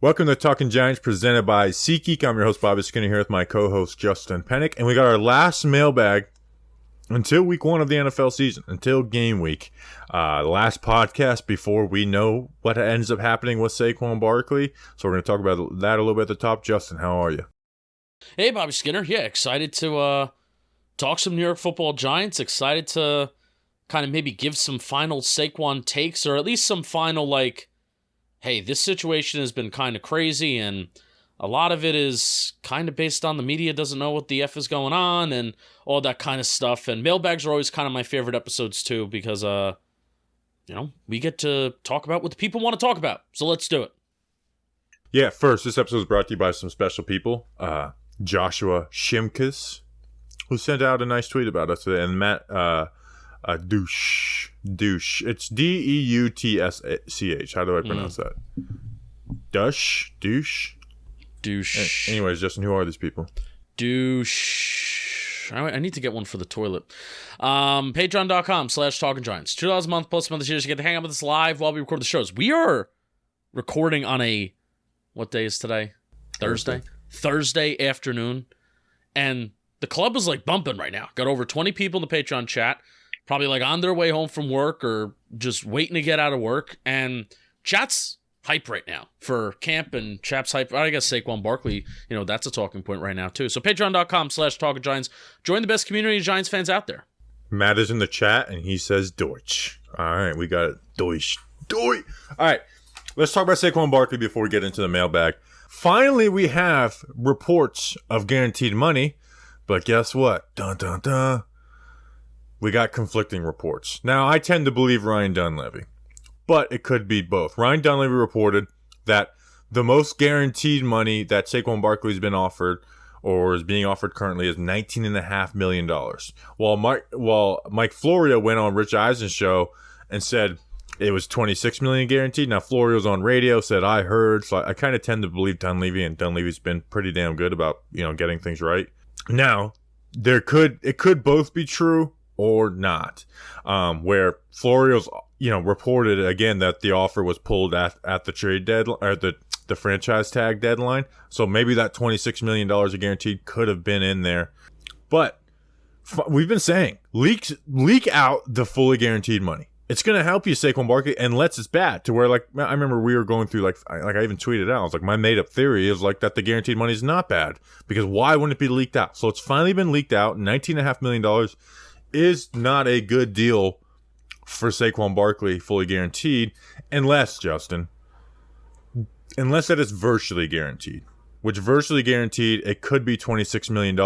Welcome to Talking Giants, presented by SeatGeek. I'm your host, Bobby Skinner, here with my co-host, Justin Pennick. And we got our last mailbag until week 1 of the NFL season, until game week. The last podcast before we know what ends up happening with Saquon Barkley. So we're going to talk about that a little bit at the top. Justin, how are you? Hey, Bobby Skinner. Yeah, excited to talk some New York Football Giants. Excited to kind of maybe give some final Saquon takes, or at least some final, hey, this situation has been kind of crazy, and a lot of it is kind of based on the media doesn't know what the F is going on and all that kind of stuff. And mailbags are always kind of my favorite episodes too, because, we get to talk about what the people want to talk about. So let's do it. Yeah, first, this episode is brought to you by some special people. Joshua Shimkus, who sent out a nice tweet about us today, and Matt Douche. It's D-E-U-T-S-C-H. How do I pronounce that? Douche? Anyways, Justin, who are these people? Douche. I need to get one for the toilet. Patreon.com/TalkingGiants. $2 a month plus monthly shares. You get to hang out with us live while we record the shows. We are recording on what day is today? Thursday afternoon. And the club is bumping right now. Got over 20 people in the Patreon chat. Probably on their way home from work or just waiting to get out of work. And chat's hype right now for camp, and chat's hype. I guess Saquon Barkley, that's a talking point right now too. So patreon.com/talkinggiants. Join the best community of Giants fans out there. Matt is in the chat and he says Deutsch. All right, we got it. Deutsch. All right, let's talk about Saquon Barkley before we get into the mailbag. Finally, we have reports of guaranteed money, but guess what? Dun dun dun. We got conflicting reports. Now, I tend to believe Ryan Dunleavy, but it could be both. Ryan Dunleavy reported that the most guaranteed money that Saquon Barkley has been offered, or is being offered currently, is $19.5 million. While Mike Florio went on Rich Eisen's show and said it was $26 million guaranteed. Now, Florio's on radio, said, I heard. So I kind of tend to believe Dunleavy, and Dunleavy's been pretty damn good about, getting things right. Now, it could both be true or not, where Florio's, reported again that the offer was pulled at the trade deadline, or the franchise tag deadline. So maybe that $26 million of guaranteed could have been in there. But we've been saying, leak out the fully guaranteed money. It's going to help you, Saquon Barkley, unless it's bad, to where, I remember we were going through, I even tweeted out, I was my made-up theory is, that the guaranteed money is not bad, because why wouldn't it be leaked out? So it's finally been leaked out. $19.5 million is not a good deal for Saquon Barkley, fully guaranteed, unless that it's virtually guaranteed. Which virtually guaranteed, it could be $26 million,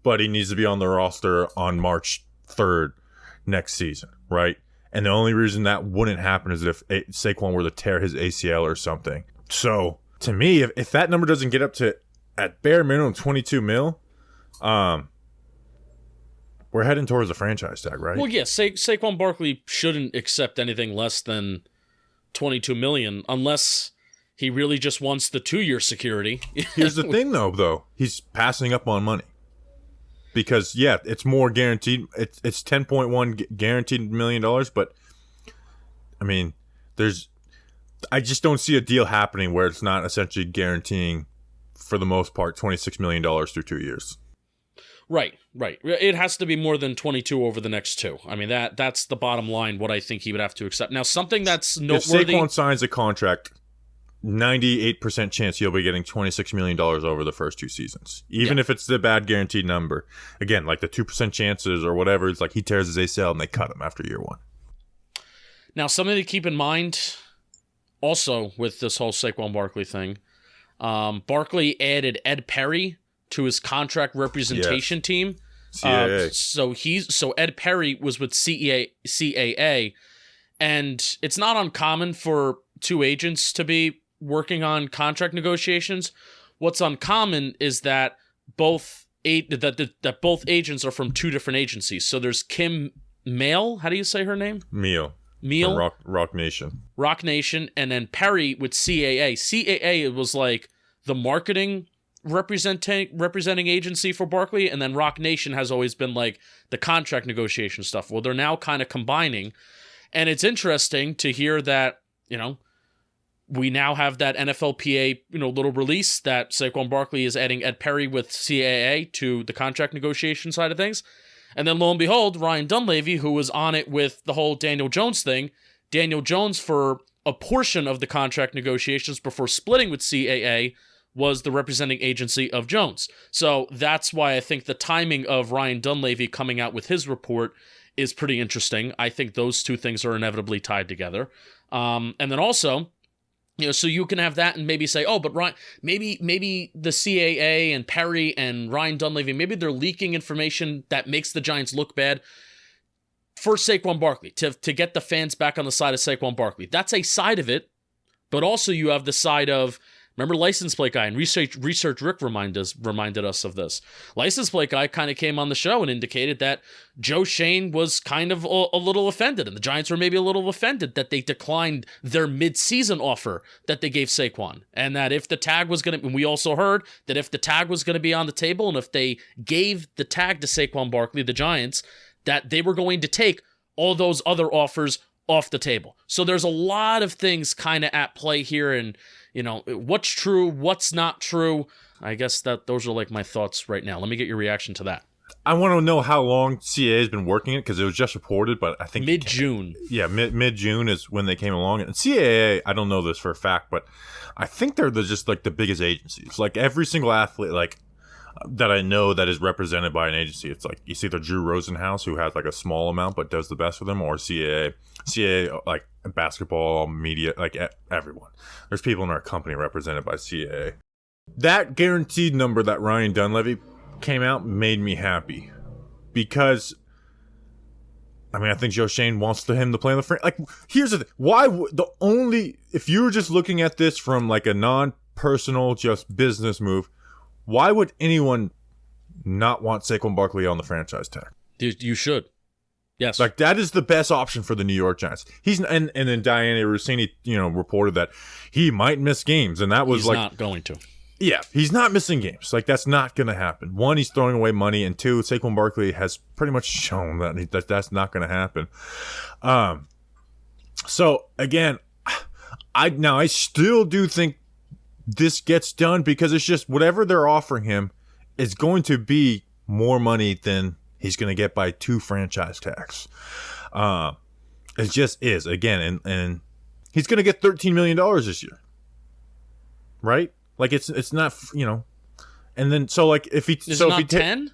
but he needs to be on the roster on March 3rd next season, right? And the only reason that wouldn't happen is if Saquon were to tear his ACL or something. So, to me, if that number doesn't get up to, at bare minimum, 22 mil, we're heading towards the franchise tag, right? Well, yeah, Saquon Barkley shouldn't accept anything less than $22 million unless he really just wants the 2-year security. Here's the thing, though. He's passing up on money. Because, yeah, it's more guaranteed. It's $10.1 guaranteed million, but, I just don't see a deal happening where it's not essentially guaranteeing, for the most part, $26 million through 2 years. Right. It has to be more than 22 over the next 2. That's the bottom line, what I think he would have to accept. Now, something that's noteworthy... If Saquon signs a contract, 98% chance he'll be getting $26 million over the first 2 seasons. Even if it's the bad guaranteed number. Again, the 2% chances or whatever, it's he tears his ACL and they cut him after year 1. Now, something to keep in mind also with this whole Saquon Barkley thing, Barkley added Ed Perry to his contract representation team. CAA. So Ed Perry was with CAA, and it's not uncommon for 2 agents to be working on contract negotiations. What's uncommon is that both agents are from 2 different agencies. So there's Kim Mail. How do you say her name? Meal. From Rock Nation. Rock Nation, and then Perry with CAA. CAA was the marketing representing agency for Barkley, and then Rock Nation has always been the contract negotiation stuff. Well, they're now kind of combining, and it's interesting to hear that We now have that NFLPA, little release that Saquon Barkley is adding Ed Perry with CAA to the contract negotiation side of things. And then lo and behold, Ryan Dunleavy, who was on it with the whole Daniel Jones thing, Daniel Jones, for a portion of the contract negotiations before splitting with CAA, was the representing agency of Jones. So that's why I think the timing of Ryan Dunleavy coming out with his report is pretty interesting. I think those two things are inevitably tied together. And then also, so you can have that and maybe say, oh, but Ryan, maybe the CAA and Perry and Ryan Dunleavy, maybe they're leaking information that makes the Giants look bad for Saquon Barkley, to get the fans back on the side of Saquon Barkley. That's a side of it, but also you have the side of, remember License Plate Guy, and Research Rick reminded us of this. License Plate Guy kind of came on the show and indicated that Joe Shane was kind of a little offended, and the Giants were maybe a little offended that they declined their mid-season offer that they gave Saquon, and that if the tag was going to, and we also heard that if the tag was going to be on the table, and if they gave the tag to Saquon Barkley, the Giants, that they were going to take all those other offers off the table. So there's a lot of things kind of at play here, and what's true, what's not true. I guess that those are like my thoughts right now. Let me get your reaction to that. I want to know how long CAA has been working it, because it was just reported, but I think mid-June. Yeah, mid-June is when they came along. And CAA, I don't know this for a fact, but I think they're just like the biggest agencies. Like every single athlete, like that I know that is represented by an agency, it's like it's either Drew Rosenhaus, who has like a small amount but does the best for them, or CAA. CAA, like basketball, media, like everyone. There's people in our company represented by CAA. That guaranteed number that Ryan Dunleavy came out made me happy, because I think Joe Shane wants him to play on the front. Like, here's the thing. If you were just looking at this from like a non-personal, just business move, why would anyone not want Saquon Barkley on the franchise tag? You should. Yes. Like, that is the best option for the New York Giants. And then Diana Rossini, reported that he might miss games, and that was he's not going to. Yeah, he's not missing games. Like, that's not going to happen. One, he's throwing away money, and two, Saquon Barkley has pretty much shown that that's not going to happen. So again, I still do think this gets done, because it's just whatever they're offering him is going to be more money than he's going to get by 2 franchise tags. It just is, again, and he's going to get $13 million this year, right? Like, it's not, and then so like if he is it not 10?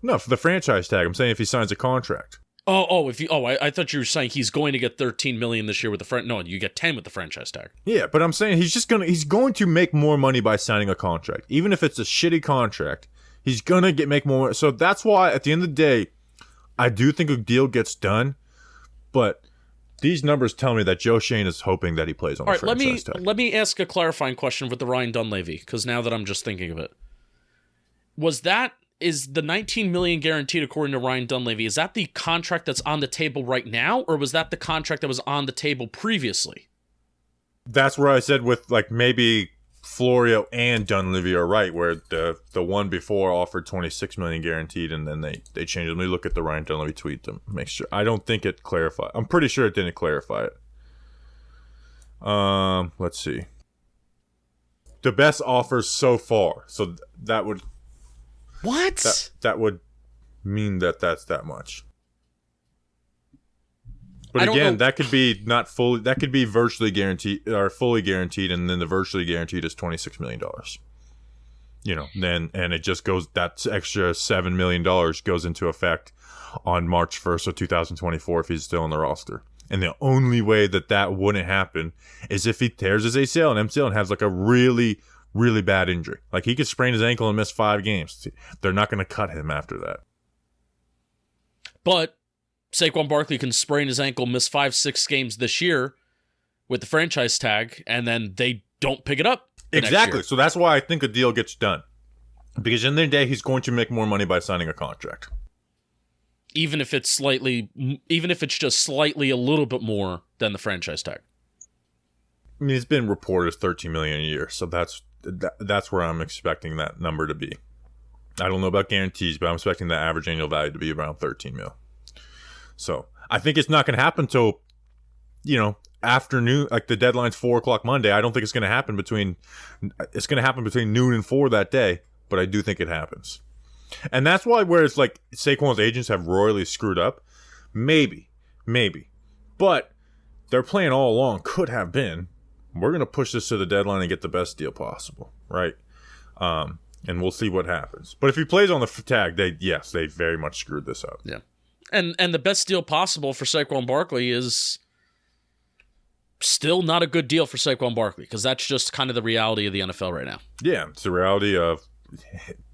No, for the franchise tag. I'm saying if he signs a contract. I thought you were saying he's going to get $13 million this year with the no, you get 10 with the franchise tag. Yeah, but I'm saying he's going to make more money by signing a contract, even if it's a shitty contract. He's gonna make more. So that's why at the end of the day, I do think a deal gets done, but these numbers tell me that Joe Shane is hoping that he plays on the franchise tag. Let me ask a clarifying question with the Ryan Dunleavy, because now that I'm just thinking of it, is the $19 million guaranteed according to Ryan Dunleavy, is that the contract that's on the table right now, or was that the contract that was on the table previously? That's where I said with like maybe Florio and Dunleavy are right, where the one before offered $26 million guaranteed, and then they changed it. Let me look at the Ryan Dunleavy tweet to make sure. I don't think it clarified. I'm pretty sure it didn't clarify it. Let's see. The best offers so far. So that would that would mean that's that much. But again, that could be not fully. That could be virtually guaranteed or fully guaranteed, and then the virtually guaranteed is $26 million. Then and it just goes. That extra $7 million goes into effect on March 1st of 2024 if he's still on the roster. And the only way that wouldn't happen is if he tears his ACL and MCL and has like a really, really bad injury. Like he could sprain his ankle and miss 5 games. They're not going to cut him after that. But Saquon Barkley can sprain his ankle, miss 5-6 games this year with the franchise tag, and then they don't pick it up. Exactly. So that's why I think a deal gets done. Because in the day, he's going to make more money by signing a contract. Even if it's just slightly a little bit more than the franchise tag. I mean, it's been reported as $13 million a year, so that's where I'm expecting that number to be. I don't know about guarantees, but I'm expecting the average annual value to be around $13 million. So I think it's not going to happen until, afternoon, like the deadline's 4:00 Monday. I don't think it's going to happen between noon and 4 that day, but I do think it happens. And that's why where it's like Saquon's agents have royally screwed up. Maybe. But their plan all along could have been, we're going to push this to the deadline and get the best deal possible, right? And we'll see what happens. But if he plays on the tag, they very much screwed this up. Yeah. And the best deal possible for Saquon Barkley is still not a good deal for Saquon Barkley, because that's just kind of the reality of the NFL right now. Yeah, it's the reality of,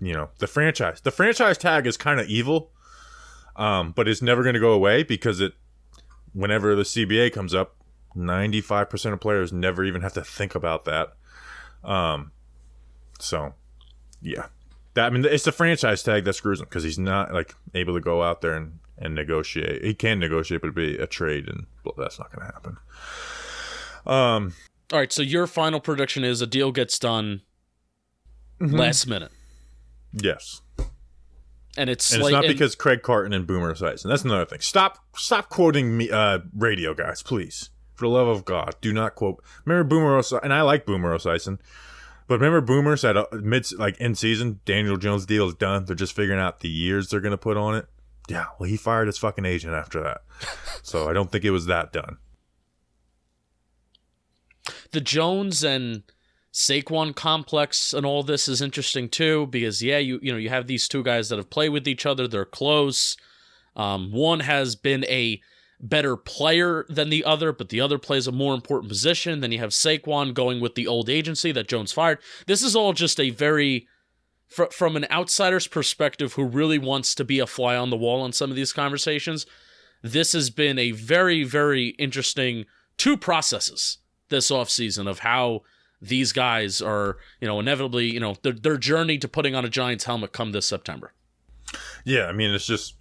the franchise. The franchise tag is kind of evil, but it's never going to go away because whenever the CBA comes up, 95% of players never even have to think about that. So, yeah. It's the franchise tag that screws him because he's not able to go out there and negotiate. He can negotiate, but it'd be a trade, and that's not going to happen. All right, so your final prediction is a deal gets done last minute. Yes. And it's not because Craig Carton and Boomer Esiason. That's another thing. Stop quoting me, radio guys, please. For the love of God, do not quote. Remember Boomer Esiason, and I like Boomer Esiason, but remember Boomer said in season, Daniel Jones' deal is done. They're just figuring out the years they're going to put on it. Yeah, well, he fired his fucking agent after that. So I don't think it was that done. The Jones and Saquon complex and all this is interesting too, because you have these two guys that have played with each other. They're close. One has been a better player than the other, but the other plays a more important position. Then you have Saquon going with the old agency that Jones fired. This is all just a very, from an outsider's perspective who really wants to be a fly on the wall on some of these conversations, this has been a very, very interesting two processes this offseason of how these guys are, inevitably, their journey to putting on a Giants helmet come this September. Yeah, it's just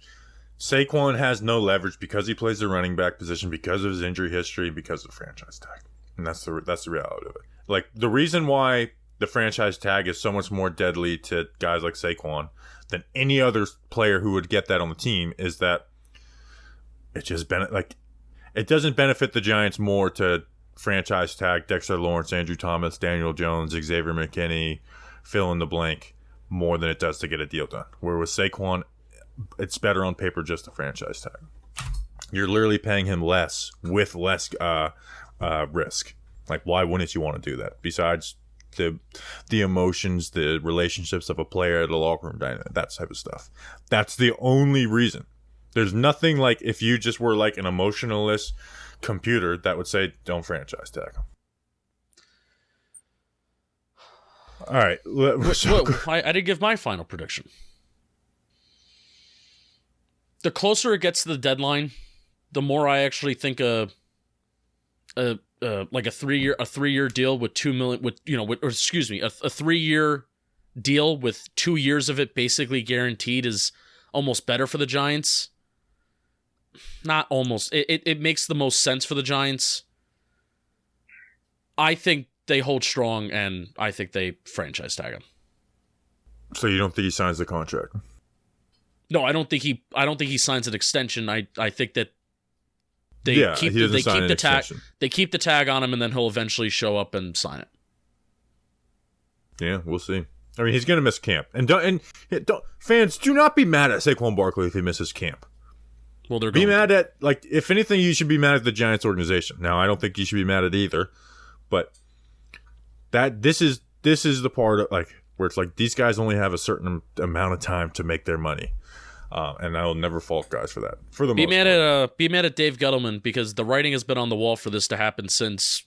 Saquon has no leverage because he plays the running back position, because of his injury history, because of the franchise tag. And that's the reality of it. The reason why the franchise tag is so much more deadly to guys like Saquon than any other player who would get that on the team is that it doesn't benefit the Giants more to franchise tag Dexter Lawrence, Andrew Thomas, Daniel Jones, Xavier McKinney, fill in the blank, more than it does to get a deal done. Where with Saquon, it's better on paper just a franchise tag. You're literally paying him less with less risk. Why wouldn't you want to do that? Besides the emotions, the relationships of a player at a locker room dynamic, that type of stuff. That's the only reason. There's nothing like if you just were like an emotionalist computer that would say don't franchise tag him. All right. I didn't give my final prediction. The closer it gets to the deadline, the more I actually think a 3-year deal with $2 million a 3-year deal with 2 years of it basically guaranteed is almost better for the Giants. Not almost. It makes the most sense for the Giants. I think they hold strong, and I think they franchise tag him. So you don't think he signs the contract? No, I don't think he signs an extension. I think that they keep the tag. They keep the tag on him, and then he'll eventually show up and sign it. Yeah, we'll see. He's going to miss camp, and fans do not be mad at Saquon Barkley if he misses camp. Well, they're be mad at if anything, you should be mad at the Giants organization. Now, I don't think you should be mad at either, but this is the part of where it's these guys only have a certain amount of time to make their money, and I will never fault guys for that. For the be mad at Dave Gettleman because the writing has been on the wall for this to happen since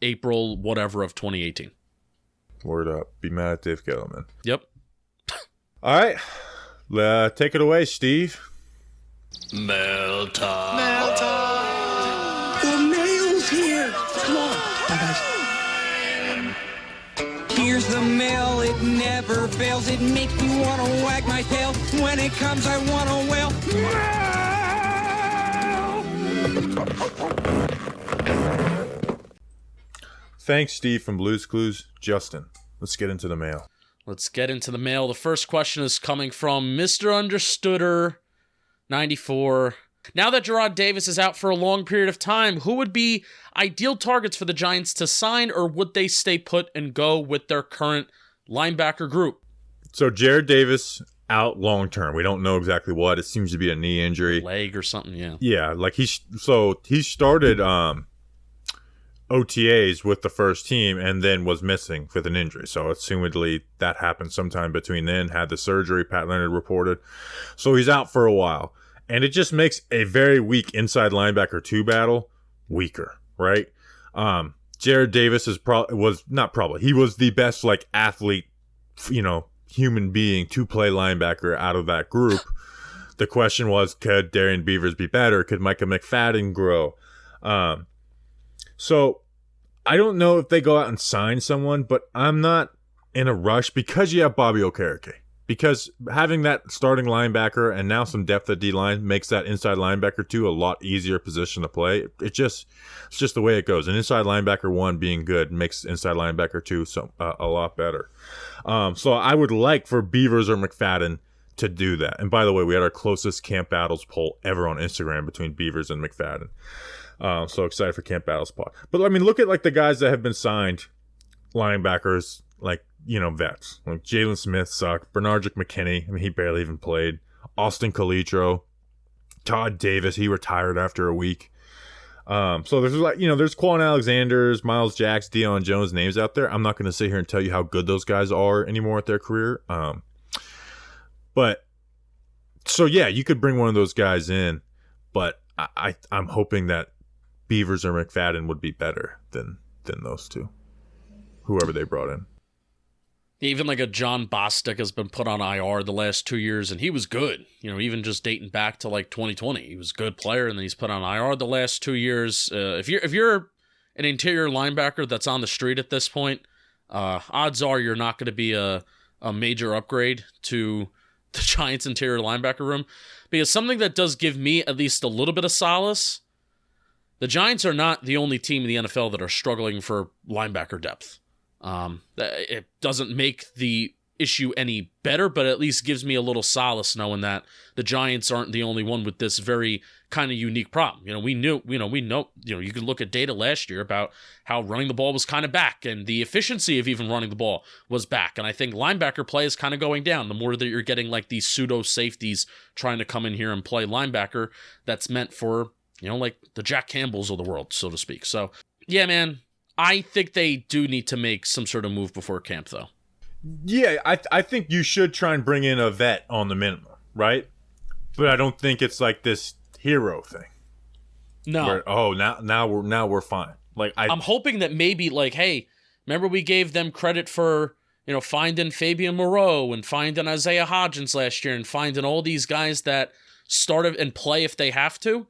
April whatever of 2018. Word up. Be mad at Dave Gettleman. Yep. All right, take it away, Steve. Mail time. Mail time. The mail's here. Come on. Bye, guys. Here's the mail. It never fails. It makes me want to wag my tail. When it comes, I want to wail. Mail! Thanks, Steve from Blue's Clues. Justin, let's get into the mail. Let's get into the mail. The first question is coming from Mr. Understooder 94. Now that Jarrad Davis is out for a long period of time, who would be ideal targets for the Giants to sign, or would they stay put and go with their current linebacker group? So Jarrad Davis out long term. We don't know exactly what. It seems to be a knee injury. Leg or something, yeah. Yeah, like he started OTAs with the first team and then was missing with an injury. So assumedly that happened sometime between then, had the surgery, Pat Leonard reported. So he's out for a while. And it just makes a very weak inside linebacker 2 battle weaker, right? Jarrad Davis he was the best like athlete, human being to play linebacker out of that group. The question was, could Darian Beavers be better? Could Micah McFadden grow? So I don't know if they go out and sign someone, but I'm not in a rush because you have Bobby Okereke. Because having that starting linebacker and now some depth at D-line makes that inside linebacker 2 a lot easier position to play. It's just the way it goes. An inside linebacker 1 being good makes inside linebacker 2 a lot better. So I would like for Beavers or McFadden to do that. And by the way, we had our closest Camp Battles poll ever on Instagram between Beavers and McFadden. So excited for Camp Battles pod. But I mean, look at like the guys that have been signed, linebackers, like, vets. Like Jalen Smith sucked. Bernard McKinney, I mean, he barely even played. Austin Calitro. Todd Davis, he retired after a week. So there's there's Quan Alexander's, Miles Jacks, Deion Jones names out there. I'm not going to sit here and tell you how good those guys are anymore at their career. But so yeah, you could bring one of those guys in, but I'm hoping that Beavers or McFadden would be better than those two, whoever they brought in. Even like a John Bostic has been put on IR the last 2 years, and he was good. Even just dating back to like 2020, he was a good player, and then he's put on IR the last 2 years. If you're an interior linebacker that's on the street at this point, odds are you're not going to be a major upgrade to the Giants' interior linebacker room. Because something that does give me at least a little bit of solace, the Giants are not the only team in the NFL that are struggling for linebacker depth. It doesn't make the issue any better, but at least gives me a little solace knowing that the Giants aren't the only one with this very kind of unique problem. We know, you can look at data last year about how running the ball was kind of back and the efficiency of even running the ball was back. And I think linebacker play is kind of going down the more that you're getting like these pseudo safeties trying to come in here and play linebacker that's meant for, like the Jack Campbells of the world, so to speak. So yeah, man, I think they do need to make some sort of move before camp, though. Yeah, I think you should try and bring in a vet on the minimum, right? But I don't think it's like this hero thing. No. Where, now we're fine. Like I'm hoping that maybe like, hey, remember we gave them credit for finding Fabian Moreau and finding Isaiah Hodgins last year and finding all these guys that start and play if they have to.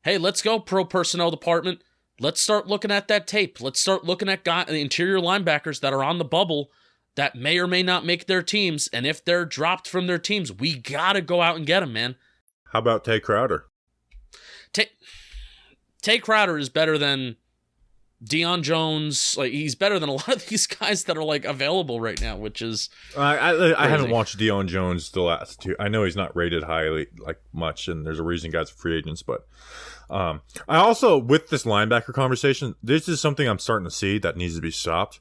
Hey, let's go pro personnel department. Let's start looking at that tape. Let's start looking at the interior linebackers that are on the bubble that may or may not make their teams. And if they're dropped from their teams, we got to go out and get them, man. How about Tay Crowder? Tay Crowder is better than Deion Jones. Like, he's better than a lot of these guys that are like available right now, which is I haven't watched Deion Jones the last two. I know he's not rated highly like much, and there's a reason guys are free agents, but I also, with this linebacker conversation, this is something I'm starting to see that needs to be stopped.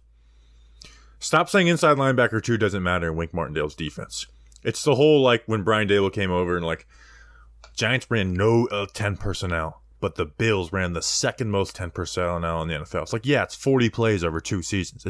Stop saying inside linebacker 2 doesn't matter in Wink Martindale's defense. It's the whole, like, when Brian Daboll came over and, like, Giants ran no 10 personnel, but the Bills ran the second most 10 personnel in the NFL. It's like, yeah, it's 40 plays over 2 seasons.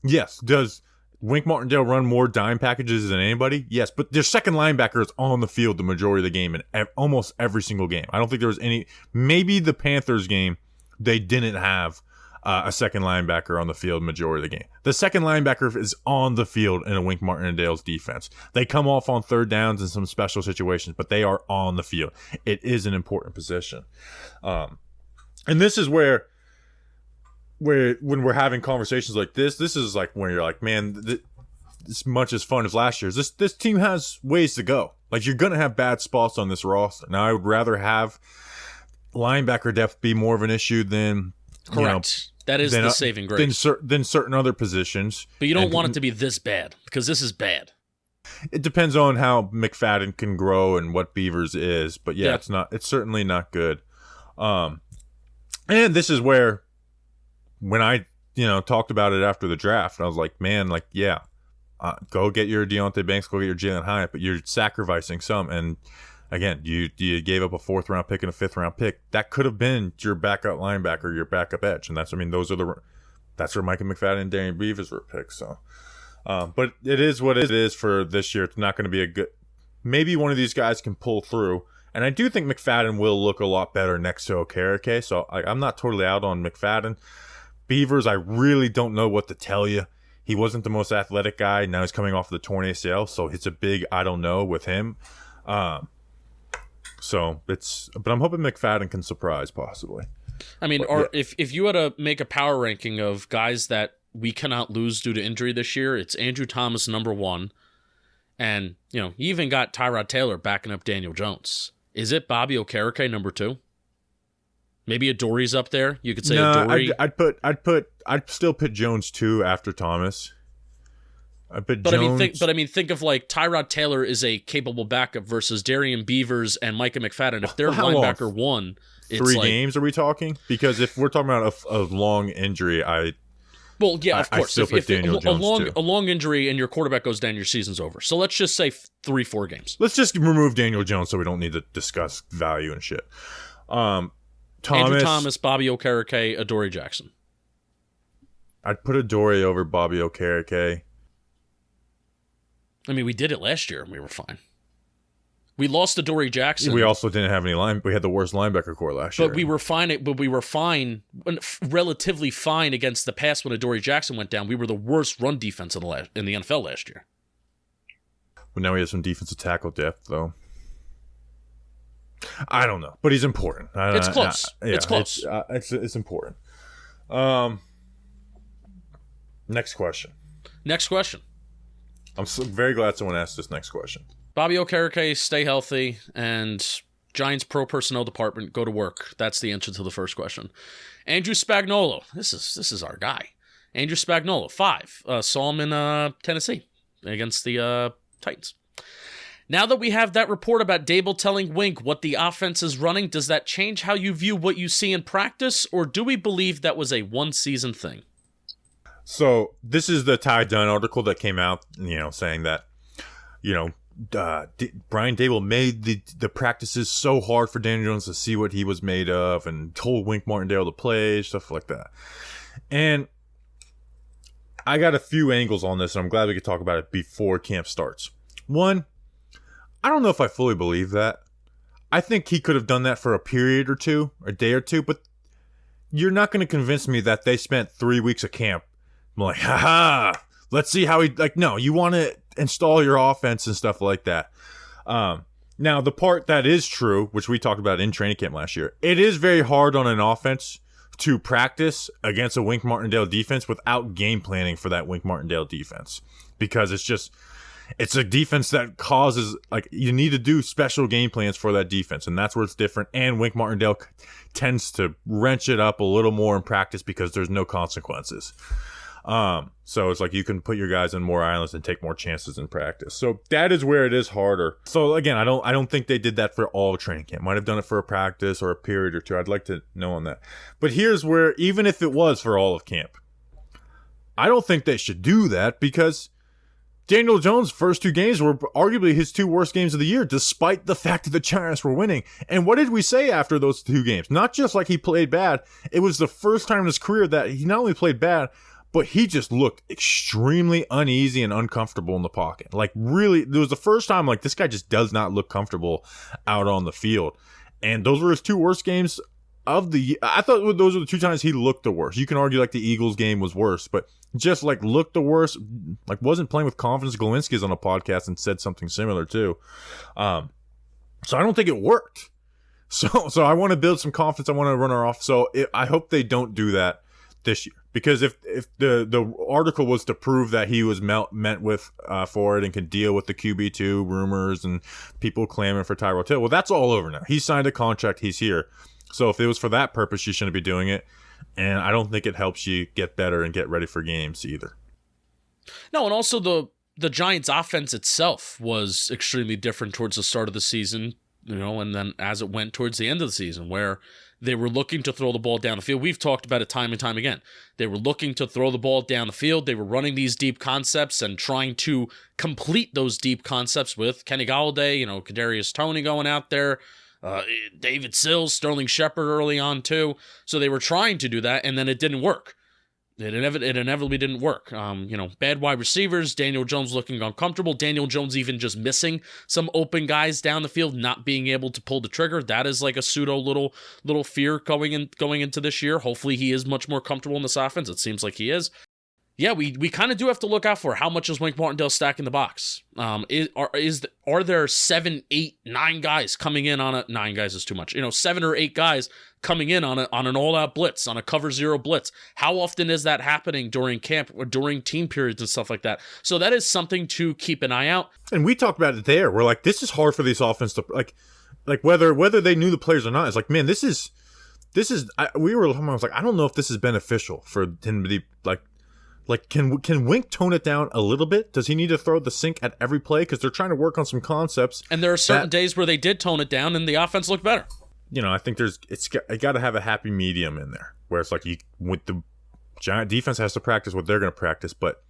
Yes, does Wink Martindale run more dime packages than anybody? Yes, but their second linebacker is on the field the majority of the game in almost every single game. I don't think there was any. Maybe the Panthers game, they didn't have a second linebacker on the field majority of the game. The second linebacker is on the field in a Wink Martindale's defense. They come off on third downs in some special situations, but they are on the field. It is an important position. And this is where when we're having conversations like this is like when you're like, man, as much as fun as last year's, this team has ways to go. Like, you're going to have bad spots on this roster. Now, I would rather have linebacker depth be more of an issue than correct. That is the saving grace. Than certain other positions. But you don't want it to be this bad, because this is bad. it depends on how McFadden can grow and what Beavers is. But yeah, it's certainly not good. And this is where, when I, talked about it after the draft, I was like, man, like, yeah, go get your Deontay Banks, go get your Jalen Hyatt, but you're sacrificing some. And again, you gave up a 4th round pick and a 5th round pick. That could have been your backup linebacker, your backup edge. And that's where Micah McFadden and Darian Beavers were picked. So, but it is what it is for this year. It's not going to be a good, maybe one of these guys can pull through. And I do think McFadden will look a lot better next to Okereke. So I'm not totally out on McFadden. Beavers, I really don't know what to tell you. He wasn't the most athletic guy. Now he's coming off of the torn ACL, so it's a big I don't know with him. But I'm hoping McFadden can surprise possibly. I mean, if you had to make a power ranking of guys that we cannot lose due to injury this year, it's Andrew Thomas number 1, and you even got Tyrod Taylor backing up Daniel Jones. Is it Bobby Okereke number 2? Maybe Adoree's up there. You could say Adoree. I'd still put Jones 2 after Thomas. Think of like Tyrod Taylor is a capable backup versus Darian Beavers and Micah McFadden. If they're linebacker 1, it's 3 games are we talking? Because if we're talking about a long injury, of course. I still put Daniel Jones a long injury and your quarterback goes down, your season's over. So let's just say 3-4 games. Let's just remove Daniel Jones so we don't need to discuss value and shit. Andrew Thomas, Bobby Okereke, Adoree Jackson. I'd put Adoree over Bobby Okereke. I mean, we did it last year and we were fine. We lost Adoree Jackson. We also didn't have any line. We had the worst linebacker core last year. But we were fine, relatively fine against the pass when Adoree Jackson went down. We were the worst run defense in the NFL last year. But now we have some defensive tackle depth, though. I don't know, but he's important. It's close. It's close. It's important. Next question. I'm very glad someone asked this next question. Bobby Okereke, stay healthy, and Giants pro personnel department, go to work. That's the answer to the first question. Andrew Spagnuolo. This is our guy. Andrew Spagnuolo, 5. Saw him in Tennessee against the Titans. Now that we have that report about Dable telling Wink what the offense is running, does that change how you view what you see in practice, or do we believe that was a one-season thing? So this is the Ty Dunn article that came out, saying that, Brian Dable made the practices so hard for Daniel Jones to see what he was made of, and told Wink Martindale to play, stuff like that. And I got a few angles on this, and I'm glad we could talk about it before camp starts. One, I don't know if I fully believe that. I think he could have done that for a period or two, a day or two, but you're not going to convince me that they spent 3 weeks of camp. I'm like, let's see how no, you want to install your offense and stuff like that. Now, the part that is true, which we talked about in training camp last year, it is very hard on an offense to practice against a Wink Martindale defense without game planning for that Wink Martindale defense, because it's a defense that causes, you need to do special game plans for that defense, and that's where it's different. And Wink Martindale tends to wrench it up a little more in practice because there's no consequences. So it's you can put your guys in more islands and take more chances in practice. So that is where it is harder. So again, I don't think they did that for all of training camp. Might have done it for a practice or a period or two. I'd like to know on that. But here's where, even if it was for all of camp, I don't think they should do that, because Daniel Jones' first 2 games were arguably his 2 worst games of the year, despite the fact that the Giants were winning. And what did we say after those 2 games? Not just he played bad. It was the first time in his career that he not only played bad, but he just looked extremely uneasy and uncomfortable in the pocket. Really, it was the first time, this guy just does not look comfortable out on the field. And those were his 2 worst games of the year. I thought those were the 2 times he looked the worst. You can argue the Eagles game was worse, but just looked the worst, wasn't playing with confidence. Glowinski's on a podcast and said something similar too. So I don't think it worked. So I want to build some confidence. I want to run her off. So I hope they don't do that this year. Because if the article was to prove that he was meant with for it and can deal with the QB2 rumors and people clamoring for Tyrod Taylor, well, that's all over now. He signed a contract. He's here. So if it was for that purpose, you shouldn't be doing it. And I don't think it helps you get better and get ready for games either. No, and also the Giants' offense itself was extremely different towards the start of the season, and then as it went towards the end of the season, where they were looking to throw the ball down the field. We've talked about it time and time again. They were looking to throw the ball down the field. They were running these deep concepts and trying to complete those deep concepts with Kenny Golladay, Kadarius Toney going out there, David Sills, Sterling Shepard early on too. So they were trying to do that, and then it didn't work. It inevitably didn't work. Bad wide receivers, Daniel Jones looking uncomfortable, Daniel Jones even just missing some open guys down the field, not being able to pull the trigger. That is like a pseudo little fear going into this year. Hopefully he is much more comfortable in this offense. It seems like he is. Yeah, we kind of do have to look out for how much is Wink Martindale stacking the box. Are there 7, 8, 9 guys coming in on a 9 guys is too much. 7 or 8 guys coming in on an all-out blitz, on a cover 0 blitz. How often is that happening during camp or during team periods and stuff like that? So that is something to keep an eye out. And we talked about it there. We're like, this is hard for this offense to like whether they knew the players or not. It's like, man, this is. I was like, I don't know if this is beneficial for him to be like. Like, can Wink tone it down a little bit? Does he need to throw the sink at every play? Because they're trying to work on some concepts. And there are certain days where they did tone it down and the offense looked better. I think I got to have a happy medium in there where it's like with the Giant defense has to practice what they're going to practice, but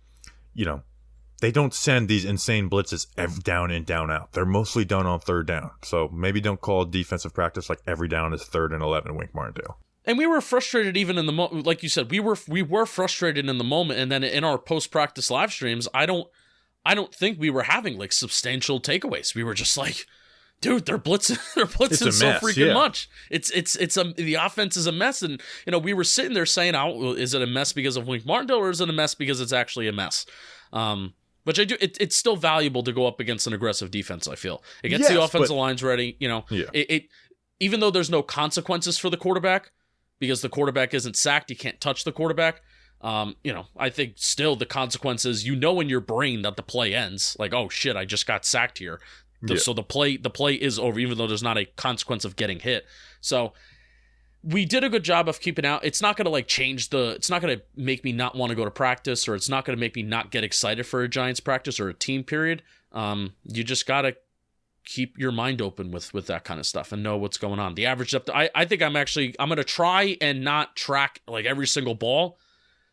they don't send these insane blitzes down in, down out. They're mostly done on 3rd down. So maybe don't call defensive practice like every down is 3rd and 11 Wink Martindale. And we were frustrated even in the moment, like you said, we were frustrated in the moment, and then in our post-practice live streams, I don't think we were having like substantial takeaways. We were just like, dude, they're blitzing so freaking much. The offense is a mess, and we were sitting there saying, "Oh, is it a mess because of Wink Martindale, or is it a mess because it's actually a mess?" Which I do. It's still valuable to go up against an aggressive defense. I feel it gets the offensive lines ready. It even though there's no consequences for the quarterback. Because the quarterback isn't sacked, you can't touch the quarterback. I think still the consequences, in your brain that the play ends. Like, oh shit, I just got sacked here. So the play is over, even though there's not a consequence of getting hit. So we did a good job of keeping out. It's not going to it's not going to make me not want to go to practice, or it's not going to make me not get excited for a Giants practice or a team period. You just got to keep your mind open with that kind of stuff and know what's going on. The average depth, I think I'm going to try and not track like every single ball,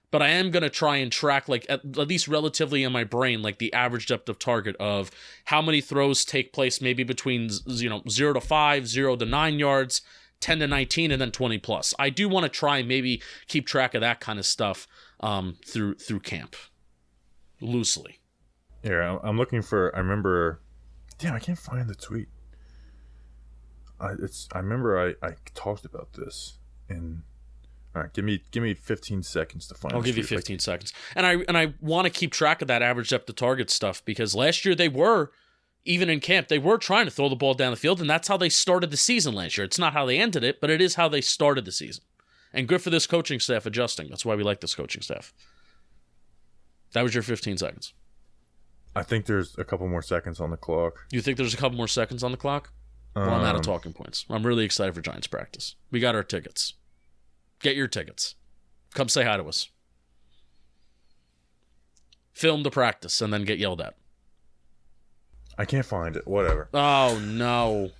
but I am going to try and track like at least relatively in my brain, like the average depth of target of how many throws take place maybe between 0 to 5, 0 to 9 yards, 10 to 19, and then 20 plus. I do want to try and maybe keep track of that kind of stuff through camp loosely. Yeah, I'm looking for, I remember... Damn, I can't find the tweet. I remember I talked about this in. All right, give me 15 seconds to find. I'll give you 15 seconds, and I want to keep track of that average depth of target stuff because last year they were, even in camp, they were trying to throw the ball down the field, and that's how they started the season last year. It's not how they ended it, but it is how they started the season. And good for this coaching staff adjusting. That's why we like this coaching staff. That was your 15 seconds. I think there's a couple more seconds on the clock. You think there's a couple more seconds on the clock? Well, I'm out of talking points. I'm really excited for Giants practice. We got our tickets. Get your tickets. Come say hi to us. Film the practice and then get yelled at. I can't find it. Whatever. Oh, no.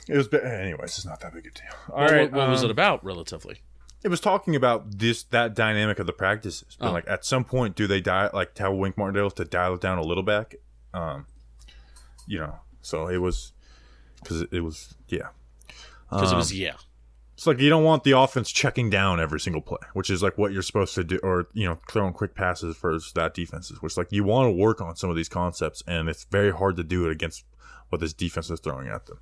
It was... Anyways, it's not that big a deal. All right. What was it about, relatively? It was talking about that dynamic of the practices. But like at some point, do they tell Wink Martindale to dial it down a little back? So it was because it was It's like you don't want the offense checking down every single play, which is like what you're supposed to do, or throwing quick passes for that defenses. Which like you want to work on some of these concepts, and it's very hard to do it against what this defense is throwing at them.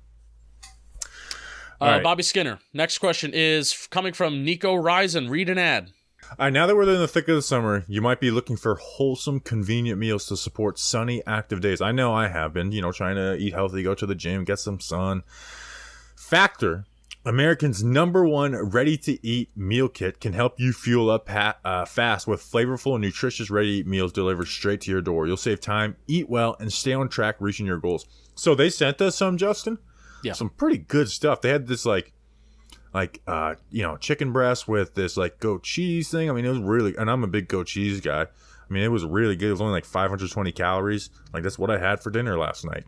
Right. Bobby Skinner. Next question is coming from Nico Risen. Read an ad. All right, now that we're in the thick of the summer, you might be looking for wholesome, convenient meals to support sunny, active days. I know I have been, trying to eat healthy, go to the gym, get some sun. Factor, Americans' #1 ready-to-eat meal kit, can help you fuel up fast with flavorful and nutritious ready-to-eat meals delivered straight to your door. You'll save time, eat well, and stay on track reaching your goals. So they sent us some, Justin. Yeah. Some pretty good stuff. They had this chicken breast with this like goat cheese thing. I mean, it was really, and I'm a big goat cheese guy. I I mean, it was really good. It was only like 520 calories. Like, that's what I had for dinner last night.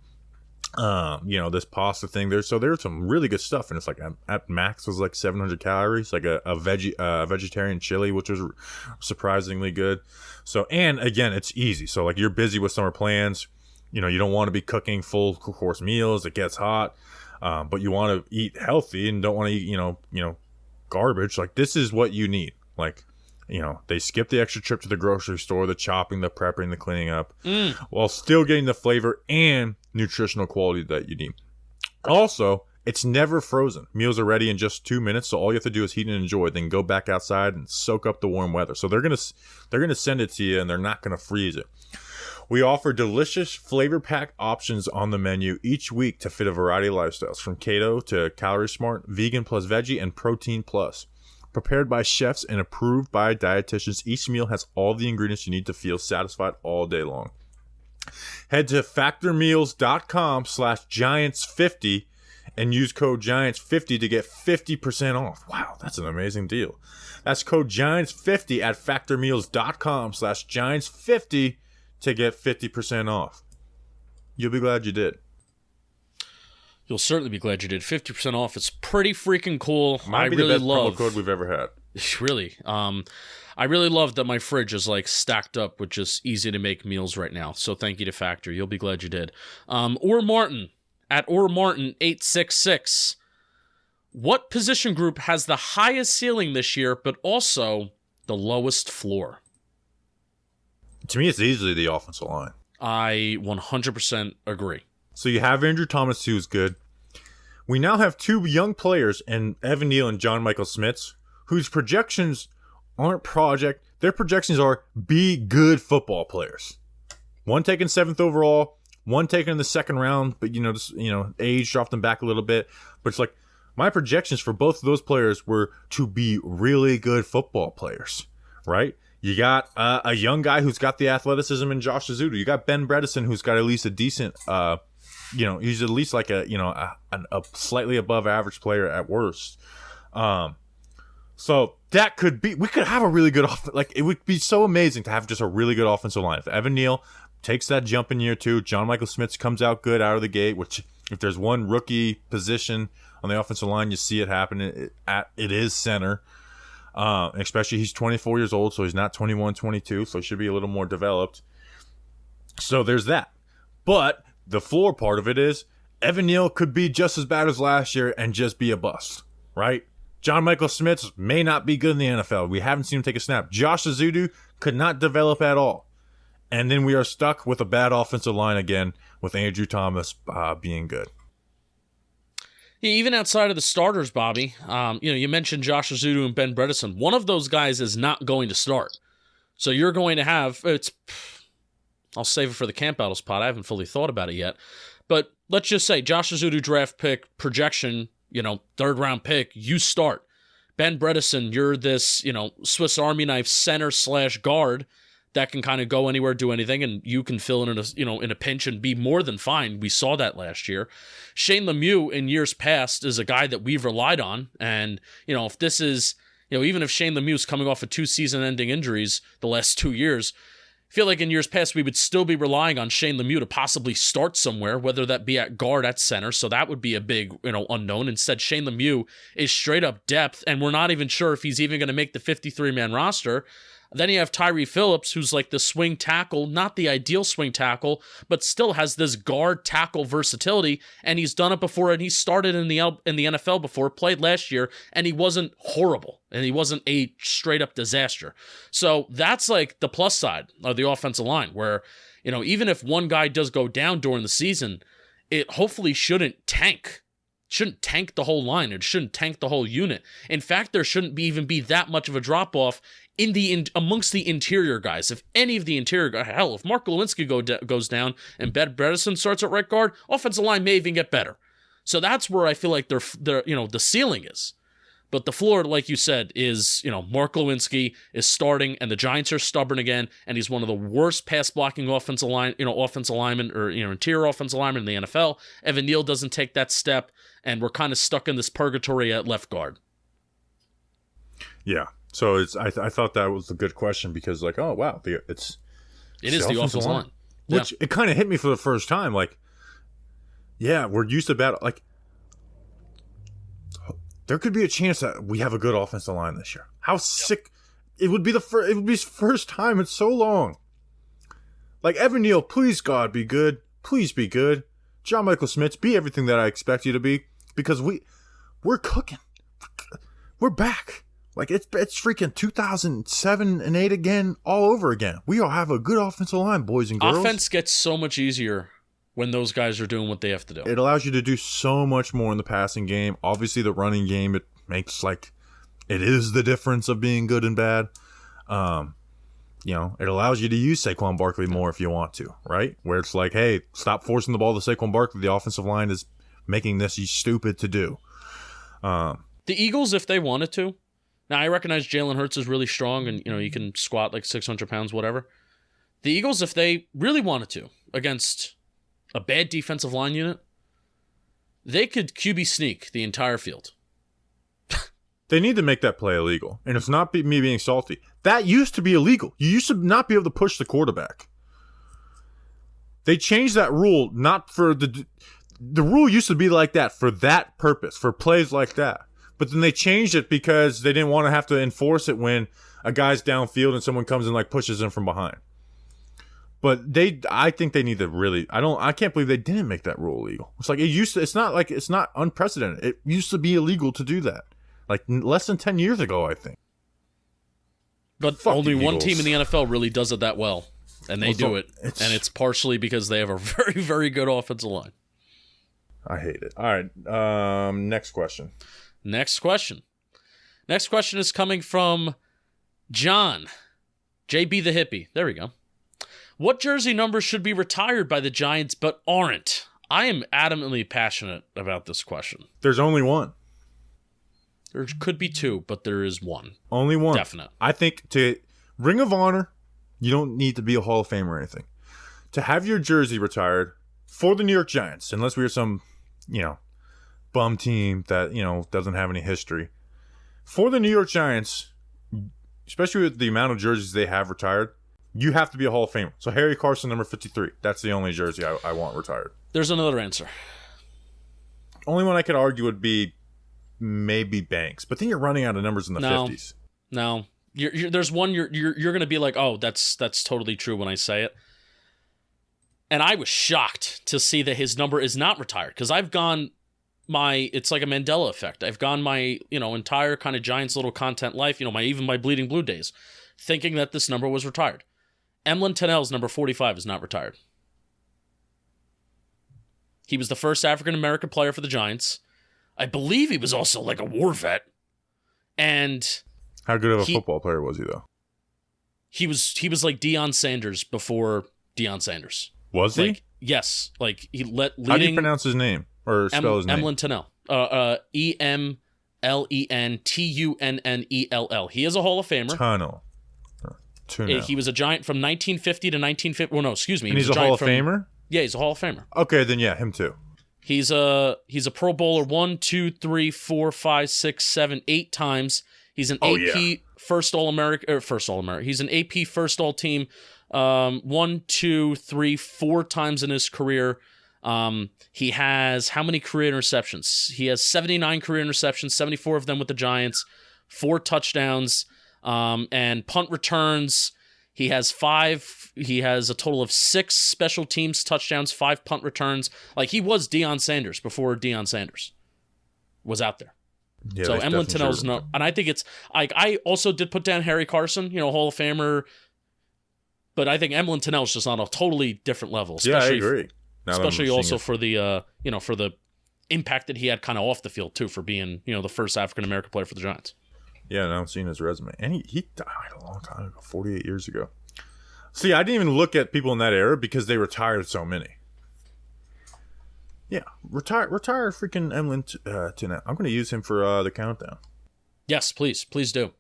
This pasta thing there's some really good stuff, and it's like at max was like 700 calories, like a vegetarian chili, which was surprisingly good. So, and again, it's easy. So like, you're busy with summer plans, you don't want to be cooking full course meals. It gets hot, but you want to eat healthy and don't want to eat garbage. Like, this is what you need. Like, they skip the extra trip to the grocery store, the chopping, the prepping, the cleaning up, while still getting the flavor and nutritional quality that you need. Also, it's never frozen. Meals are ready in just 2 minutes, so all you have to do is heat and enjoy, then go back outside and soak up the warm weather. So they're gonna send it to you, and they're not gonna freeze it. We offer delicious flavor-packed options on the menu each week to fit a variety of lifestyles, from keto to calorie smart, vegan plus veggie, and protein plus. Prepared by chefs and approved by dietitians, each meal has all the ingredients you need to feel satisfied all day long. Head to factormeals.com/Giants50 and use code Giants50 to get 50% off. Wow, that's an amazing deal. That's code Giants50 at factormeals.com/Giants50 to get 50% off. You'll be glad you did. You'll certainly be glad you did. 50% off. It's pretty freaking cool. Might be the best promo code we've ever had. Really. I really love that my fridge is like stacked up with just easy to make meals right now. So thank you to Factor. You'll be glad you did. Or Martin at OrMartin866. What position group has the highest ceiling this year, but also the lowest floor? To me, it's easily the offensive line. I 100% agree. So you have Andrew Thomas, who's good. We now have two young players, in Evan Neal and John Michael Schmitz, whose projections aren't project. Their projections are be good football players. One taken 7th overall, one taken in the 2nd round, but age dropped them back a little bit. But it's like, my projections for both of those players were to be really good football players, right? You got a young guy who's got the athleticism in Josh Azudu. You got Ben Bredesen, who's got at least a decent, he's at least like a slightly above average player at worst. So that we could have a really good it would be so amazing to have just a really good offensive line. If Evan Neal takes that jump in year 2, John Michael Schmitz comes out good out of the gate, which if there's one rookie position on the offensive line, you see it happen. It is center. Especially he's 24 years old, so he's not 21, 22, so he should be a little more developed. So there's that. But the floor part of it is Evan Neal could be just as bad as last year and just be a bust, right? John Michael Schmitz may not be good in the NFL. We haven't seen him take a snap. Josh Azudu could not develop at all. And then we are stuck with a bad offensive line again with Andrew Thomas being good. Yeah, even outside of the starters, Bobby, you mentioned Josh Azudu and Ben Bredesen. One of those guys is not going to start. So you're going to have, I'll save it for the Camp Battles pod. I haven't fully thought about it yet. But let's just say Josh Azudu draft pick, projection, 3rd round pick, you start. Ben Bredesen, you're this, Swiss Army knife center / guard that can kind of go anywhere, do anything, and you can fill in a pinch and be more than fine. We saw that last year. Shane Lemieux in years past is a guy that we've relied on, and if this is, even if Shane Lemieux's coming off of 2 season-ending injuries the last 2 years, I feel like in years past we would still be relying on Shane Lemieux to possibly start somewhere, whether that be at guard, at center. So that would be a big, unknown. Instead, Shane Lemieux is straight up depth, and we're not even sure if he's even going to make the 53-man roster. Then you have Tyree Phillips, who's like the swing tackle, not the ideal swing tackle, but still has this guard tackle versatility, and he's done it before, and he started in the NFL before, played last year, and he wasn't horrible, and he wasn't a straight up disaster. So that's like the plus side of the offensive line, where even if one guy does go down during the season, it hopefully shouldn't tank. Shouldn't tank the whole line. It shouldn't tank the whole unit. In fact, there shouldn't even be that much of a drop off amongst the interior guys. If any of the interior guys, hell, if Mark Lewinsky goes down and Ben Bredesen starts at right guard, offensive line may even get better. So that's where I feel like they're the ceiling is. But the floor, like you said, is, Mark Lewinsky is starting, and the Giants are stubborn again, and he's one of the worst pass blocking offensive linemen or interior offensive linemen in the NFL. Evan Neal doesn't take that step, and we're kind of stuck in this purgatory at left guard. Yeah. So I thought that was a good question because, like, oh wow, it's It is the offensive line. Which it kind of hit me for the first time. Like, yeah, we're used to battle. Like, there could be a chance that we have a good offensive line this year. How sick it would be! It would be first time in so long. Like, Evan Neal, please God be good. Please be good. John Michael Schmitz, be everything that I expect you to be, because we're cooking. We're back. Like, it's freaking 2007 and 8 again, all over again. We all have a good offensive line, boys and girls. Offense gets so much easier when those guys are doing what they have to do. It allows you to do so much more in the passing game. Obviously, the running game, it makes, like, it is the difference of being good and bad. You know, it allows you to use Saquon Barkley more if you want to, right? Where it's like, hey, stop forcing the ball to Saquon Barkley. The offensive line is making this stupid to do. The Eagles, if they wanted to, now I recognize Jalen Hurts is really strong and, you know, you can squat like 600 pounds, whatever. The Eagles, if they really wanted to, against a bad defensive line unit, they could QB sneak the entire field. They need to make that play illegal. And it's not me being salty. That used to be illegal. You used to not be able to push the quarterback. They changed that rule not for the rule used to be like that for that purpose, for plays like that. But then they changed it because they didn't want to have to enforce it when a guy's downfield and someone comes and like pushes him from behind. But I think they need to really, I can't believe they didn't make that rule illegal. It's like it's not unprecedented. It used to be illegal to do that. Like less than 10 years ago, I think. But Fuck only the one Eagles. team in the NFL really does it that well. And they do it. And it's partially because they have a very, very good offensive line. I hate it. All right. Next question. Next question is coming from John. JB the Hippie. There we go. What jersey numbers should be retired by the Giants but aren't? I am adamantly passionate about this question. There's only one. There could be two, but there is one. Only one. Definite. I think to Ring of Honor, you don't need to be a Hall of Famer or anything. To have your jersey retired for the New York Giants, unless we are some, bum team that, doesn't have any history. For the New York Giants, especially with the amount of jerseys they have retired, you have to be a Hall of Famer. So Harry Carson, number 53. That's the only jersey I want retired. There's another answer. Only one I could argue would be maybe Banks, but then you're running out of numbers in the 50s. No, there's one you're going to be like, oh, that's totally true when I say it. And I was shocked to see that his number is not retired because I've gone it's like a Mandela effect. I've gone my entire kind of Giants little content life, even my Bleeding Blue days, thinking that this number was retired. Emlyn Tennell's number 45 is not retired. He was the first African American player for the Giants. I believe he was also like a war vet. And how good of a football player was he though? He was like Deion Sanders before Deion Sanders. Was he? Yes. Like he leading. How do you pronounce his name or spell his name? Emlyn Tennell. EMLENTUNNELL. He is a Hall of Famer. Tunnel. He was a Giant from 1950 to 1950. Well, no, excuse me. And he's a Hall of Famer? Yeah, he's a Hall of Famer. Okay, then yeah, him too. He's a Pro Bowler 1, 2, 3, 4, 5, 6, 7, 8 times. He's an AP First All-American. He's an AP First All-Team 1, 2, 3, 4 times in his career. He has how many career interceptions? He has 79 career interceptions, 74 of them with the Giants, 4 touchdowns, and punt returns. He has a total of 6 special teams touchdowns, 5 punt returns. Like, he was Deion Sanders before Deion Sanders was out there. Yeah, so Emlyn Tennell's not, and I think it's like, I also did put down Harry Carson, Hall of Famer, but I think Emlyn Tennell's just on a totally different level. Yeah, I agree. Especially also for the for the impact that he had kind of off the field too, for being the first African American player for the Giants. Yeah, now I'm seeing his resume. And he died a long time ago, 48 years ago. See, I didn't even look at people in that era because they retired so many. Yeah, retire freaking Emlyn Tennell. I'm going to use him for the countdown. Yes, please do.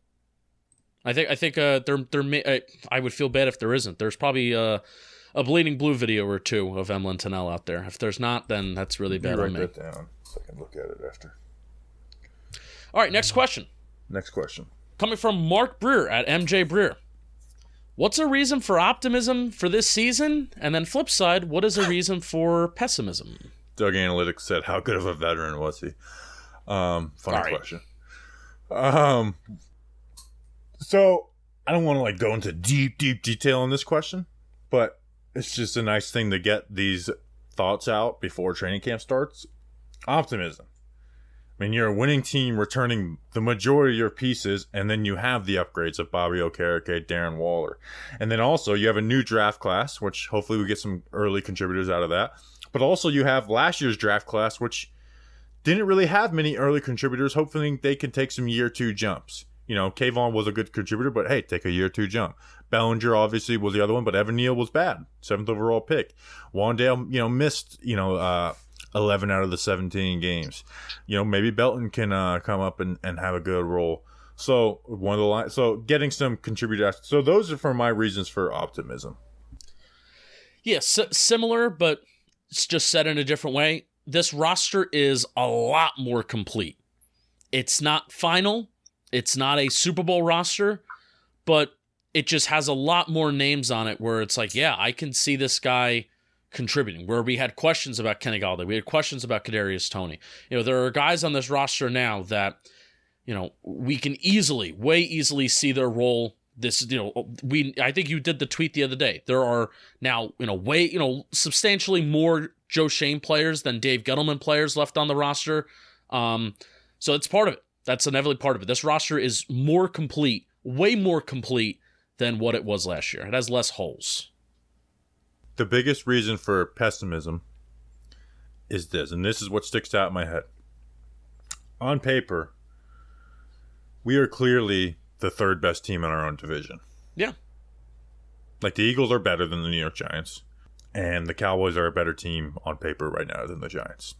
I think I would feel bad if there isn't. There's probably a Bleeding Blue video or 2 of Emlyn Tennell out there. If there's not, then that's really bad on me. Write that down so I can look at it after. All right, next question. Next question. Coming from Mark Breer at MJ Breer. What's a reason for optimism for this season? And then flip side, what is a reason for pessimism? Doug Analytics said, how good of a veteran was he? Funny question. So I don't want to go into deep detail on this question, but it's just a nice thing to get these thoughts out before training camp starts. Optimism. I mean, you're a winning team returning the majority of your pieces, and then you have the upgrades of Bobby Okereke, Darren Waller. And then also you have a new draft class, which hopefully we get some early contributors out of that. But also you have last year's draft class, which didn't really have many early contributors. Hopefully they can take some year 2 jumps. Kayvon was a good contributor, but hey, take a year 2 jump. Bellinger obviously was the other one, but Evan Neal was bad. 7th overall pick. Wandale, missed, 11 out of the 17 games. Maybe Belton can come up and have a good role. So getting some contributors. So those are for my reasons for optimism. Yes, similar, but it's just said in a different way. This roster is a lot more complete. It's not final. It's not a Super Bowl roster, but it just has a lot more names on it where it's I can see this guy contributing, where we had questions about Kenny Galladay. We had questions about Kadarius Toney. There are guys on this roster now that, we can way easily see their role. I think you did the tweet the other day. There are now, substantially more Joe Shane players than Dave Gettleman players left on the roster. So it's part of it. That's inevitably part of it. This roster is more complete, way more complete than what it was last year. It has less holes. The biggest reason for pessimism is this, and this is what sticks out in my head. On paper, we are clearly the 3rd best team in our own division. Yeah. The Eagles are better than the New York Giants, and the Cowboys are a better team on paper right now than the Giants.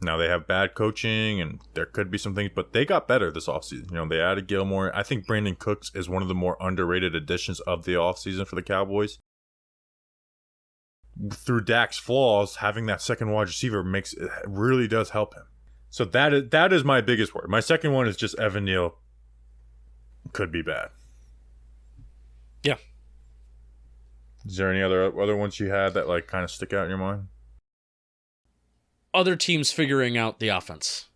Now, they have bad coaching, and there could be some things, but they got better this offseason. They added Gilmore. I think Brandon Cooks is one of the more underrated additions of the offseason for the Cowboys. Through Dak's flaws, having that second wide receiver really does help him. So that is my biggest worry. My second one is just Evan Neal could be bad. Yeah. Is there any other ones you had that kind of stick out in your mind? Other teams figuring out the offense.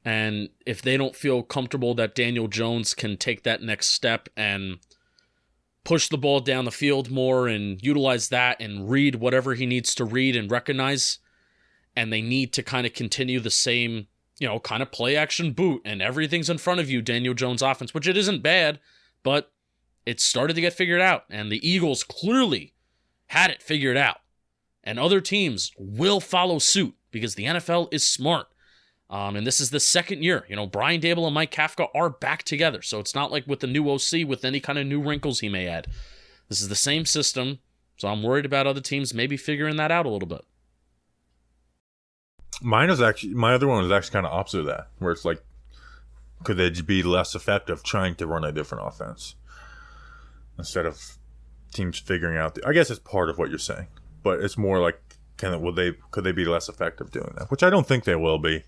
And if they don't feel comfortable that Daniel Jones can take that next step and push the ball down the field more and utilize that and read whatever he needs to read and recognize, and they need to kind of continue the same, kind of play action boot and everything's in front of you, Daniel Jones offense, which it isn't bad, but it started to get figured out, and the Eagles clearly had it figured out, and other teams will follow suit because the NFL is smart. And this is the second year. Brian Daboll and Mike Kafka are back together. So it's not like with the new OC with any kind of new wrinkles he may add. This is the same system. So I'm worried about other teams maybe figuring that out a little bit. My other one was actually kind of opposite of that, where it's could they be less effective trying to run a different offense instead of teams figuring out I guess it's part of what you're saying, but it's more could they be less effective doing that, which I don't think they will be.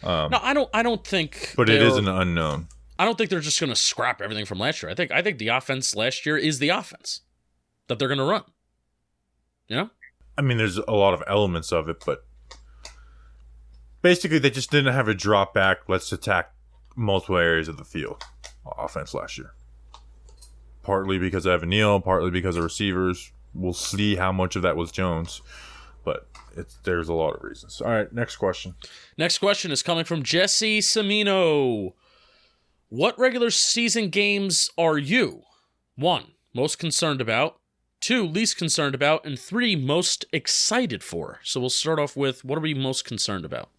No, I don't think. But it is an unknown. I don't think they're just going to scrap everything from last year. I think the offense last year is the offense that they're going to run. I mean, there's a lot of elements of it, but basically they just didn't have a drop back, let's attack multiple areas of the field offense last year. Partly because of Evan Neal, partly because of receivers. We'll see how much of that was Jones, but there's a lot of reasons. All right, next question. Next question is coming from Jesse Semino. What regular season games are you, 1, most concerned about, 2, least concerned about, and 3, most excited for? So we'll start off with, what are we most concerned about?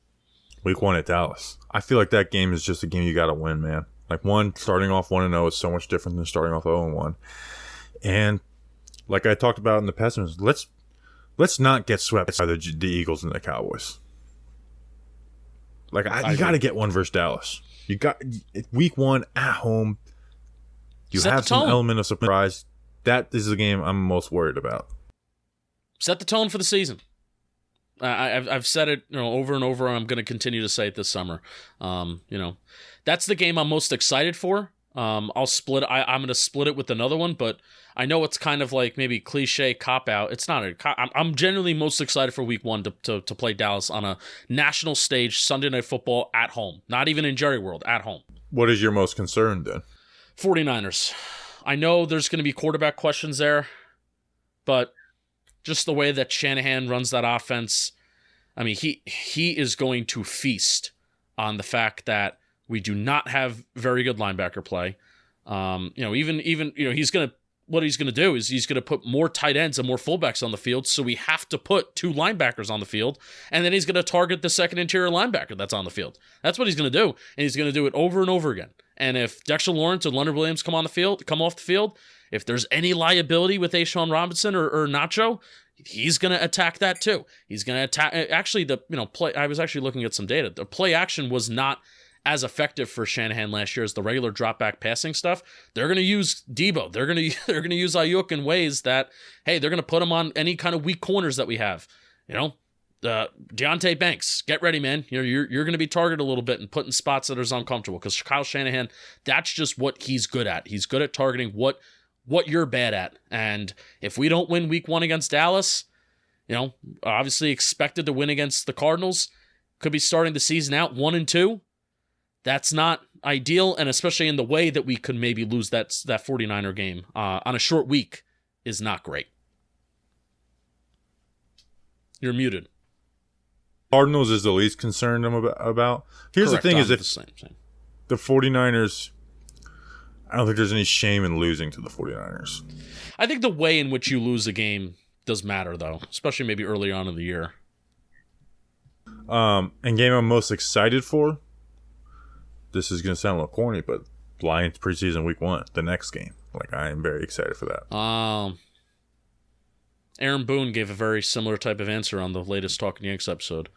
Week 1 at Dallas. I feel like that game is just a game you got to win, man. Starting off 1-0 is so much different than starting off 0-1. And like I talked about in the pessimism, let's not get swept by the Eagles and the Cowboys. You got to get one versus Dallas. You got week 1 at home. You have some element of surprise. That is the game I'm most worried about. Set the tone for the season. I've said it over and over, and I'm going to continue to say it this summer. That's the game I'm most excited for. I'll split. I'm going to split it with another one, but I know it's kind of like maybe cliche cop-out. It's not I'm genuinely most excited for week 1 to play Dallas on a national stage, Sunday Night Football at home. Not even in Jerry World, at home. What is your most concern then? 49ers. I know there's going to be quarterback questions there, but just the way that Shanahan runs that offense, I mean, he is going to feast on the fact that we do not have very good linebacker play. He's going to do is he's going to put more tight ends and more fullbacks on the field. So we have to put 2 linebackers on the field, and then he's going to target the second interior linebacker that's on the field. That's what he's going to do. And he's going to do it over and over again. And if Dexter Lawrence and Leonard Williams come off the field, if there's any liability with Ashawn Robinson or Nacho, he's going to attack that too. He's going to attack. Actually, play. I was actually looking at some data. The play action was not as effective for Shanahan last year as the regular drop back passing stuff. They're going to use Debo. They're going to use Ayuk in ways that, hey, they're going to put him on any kind of weak corners that we have. Deontay Banks, get ready, man. You're going to be targeted a little bit and put in spots that are uncomfortable, because Kyle Shanahan, that's just what he's good at. He's good at targeting what you're bad at. And if we don't win week 1 against Dallas, obviously expected to win against the Cardinals, could be starting the season out 1-2. That's not ideal, and especially in the way that we could maybe lose that 49er game on a short week is not great. You're muted. Cardinals is the least concerned I'm about. Here's Correct. The thing: is if same. the 49ers, I don't think there's any shame in losing to the 49ers. I think the way in which you lose a game does matter, though, especially maybe early on in the year. And game I'm most excited for, this is going to sound a little corny, but Lions preseason week 1, the next game. Like, I am very excited for that. Aaron Boone gave a very similar type of answer on the latest Talking Yanks episode.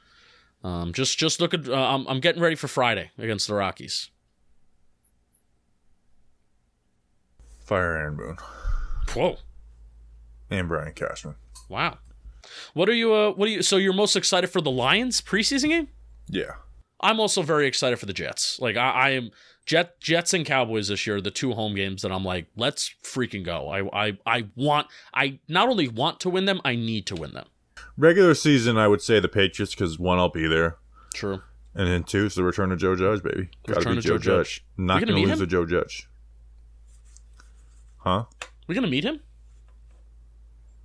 Just look at. I'm getting ready for Friday against the Rockies. Fire Aaron Boone. Whoa. And Brian Cashman. Wow. What are you? So you're most excited for the Lions preseason game? Yeah. I'm also very excited for the Jets. Like I am. Jets and Cowboys this year, the 2 home games that I'm like, let's freaking go. I not only want to win them, I need to win them. Regular season, I would say the Patriots, because 1, I'll be there. True. And then 2, it's the return of Joe Judge, baby. Gotta be Joe Judge. Not gonna going to lose him? to Joe Judge. Huh? We gonna meet him?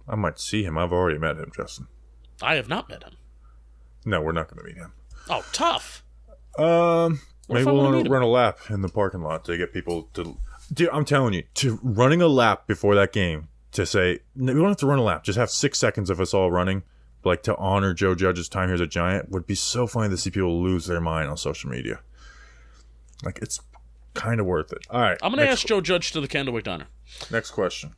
I might see him. I've already met him, Justin. I have not met him. No, we're not going to meet him. Oh, tough. Maybe we'll run a lap in the parking lot to get people to... Dude, I'm telling you, to running a lap before that game, to say... We don't have to run a lap. Just have 6 seconds of us all running. But like, to honor Joe Judge's time here as a Giant would be so funny to see people lose their mind on social media. Like, it's kind of worth it. All right. I'm going to ask Joe Judge to the Candlewick Diner. Next question.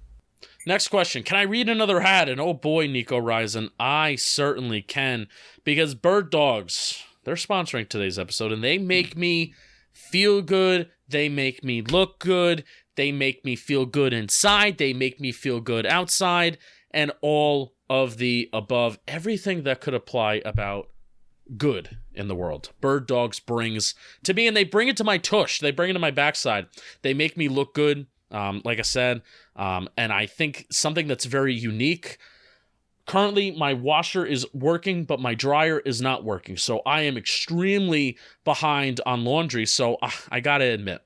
Next question. Can I read another hat? And oh boy, Nico Risen, I certainly can. Because Bird Dogs... They're sponsoring today's episode, and they make me feel good. They make me look good. They make me feel good inside. They make me feel good outside, and all of the above. Everything that could apply about good in the world. Bird Dogs brings to me, and they bring it to my tush. They bring it to my backside. They make me look good, like I said, and I think something that's very unique. Currently, my washer is working, but my dryer is not working. So I am extremely behind on laundry. So I got to admit,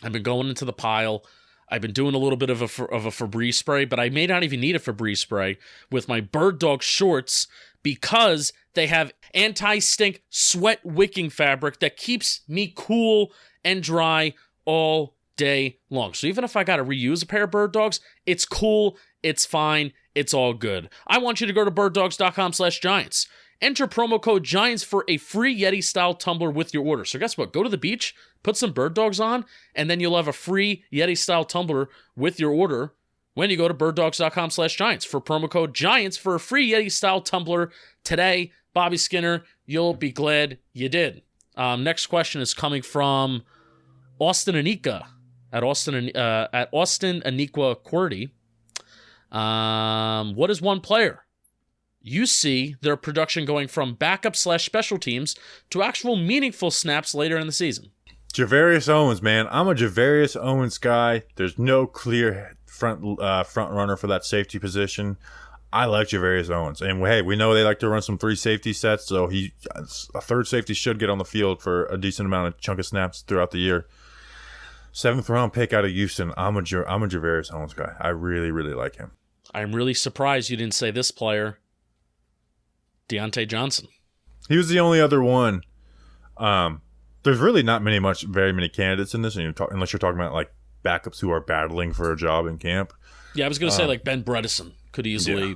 I've been going into the pile. I've been doing a little bit of a Febreze spray, but I may not even need a Febreze spray with my Bird Dog shorts because they have anti-stink sweat wicking fabric that keeps me cool and dry all day long. So even if I got to reuse a pair of Bird Dogs, it's cool, it's fine, it's all good. I want you to go to birddogs.com/Giants. Enter promo code Giants for a free Yeti-style tumbler with your order. So guess what? Go to the beach, put some Bird Dogs on, and then you'll have a free Yeti-style tumbler with your order when you go to birddogs.com/Giants for promo code Giants for a free Yeti-style tumbler today. Bobby Skinner, you'll be glad you did. Next question is coming from Austin Anika at Austin Aniqua Qwerty. What is one player you see their production going from backup/special teams to actual meaningful snaps later in the season? Javarius Owens, man. I'm a Javarius Owens guy. There's no clear front runner for that safety position. I like Javarius Owens, and hey, we know they like to run some 3 safety sets, so a third safety should get on the field for a decent amount of chunk of snaps throughout the year. 7th round pick out of Houston. I'm a Javarius Owens guy. I really, really like him. I'm really surprised you didn't say this player, Deontay Johnson. He was the only other one. There's really not very many candidates in this, unless you're talking about like backups who are battling for a job in camp. Yeah, I was going to say like Ben Bredesen could easily,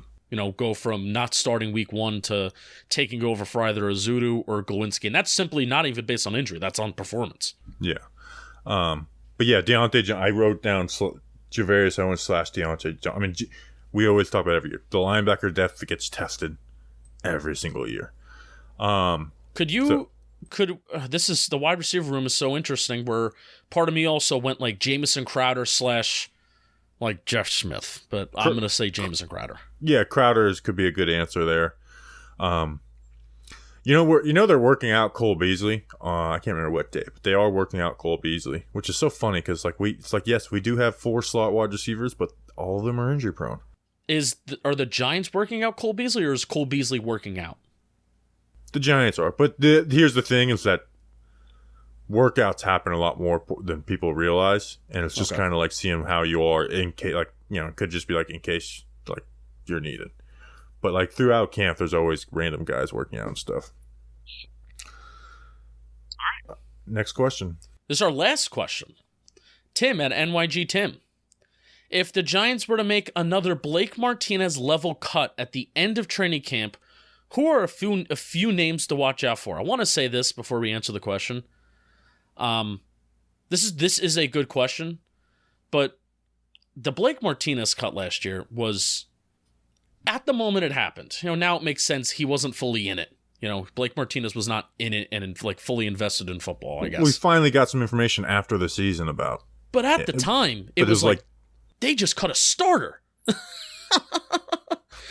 go from not starting week 1 to taking over for either Azudu or Glowinski. And that's simply not even based on injury. That's on performance. Yeah. But yeah, I wrote down Javarius Owens / Deontay. I mean, we always talk about every year. The linebacker depth gets tested every single year. This is the wide receiver room is so interesting where part of me also went like Jamison Crowder / like Jeff Smith, but I'm going to say Jamison Crowder. Yeah, Crowder could be a good answer there. They're working out Cole Beasley. I can't remember what day, but they are working out Cole Beasley, which is so funny because yes, we do have 4 slot wide receivers, but all of them are injury prone. Are the Giants working out Cole Beasley, or is Cole Beasley working out? The Giants are, but here's the thing: is that workouts happen a lot more than people realize, and it's just kind of like seeing how you are in case, it could just be like in case like you're needed. But like throughout camp, there's always random guys working out and stuff. All right. Next question. This is our last question. Tim at NYG Tim. If the Giants were to make another Blake Martinez level cut at the end of training camp, who are a few names to watch out for? I want to say this before we answer the question. This is a good question, but the Blake Martinez cut last year was, at the moment it happened, now it makes sense he wasn't fully in it. Blake Martinez was not in it and like fully invested in football, I guess. We finally got some information after the season about. But at the time, it was like they just cut a starter.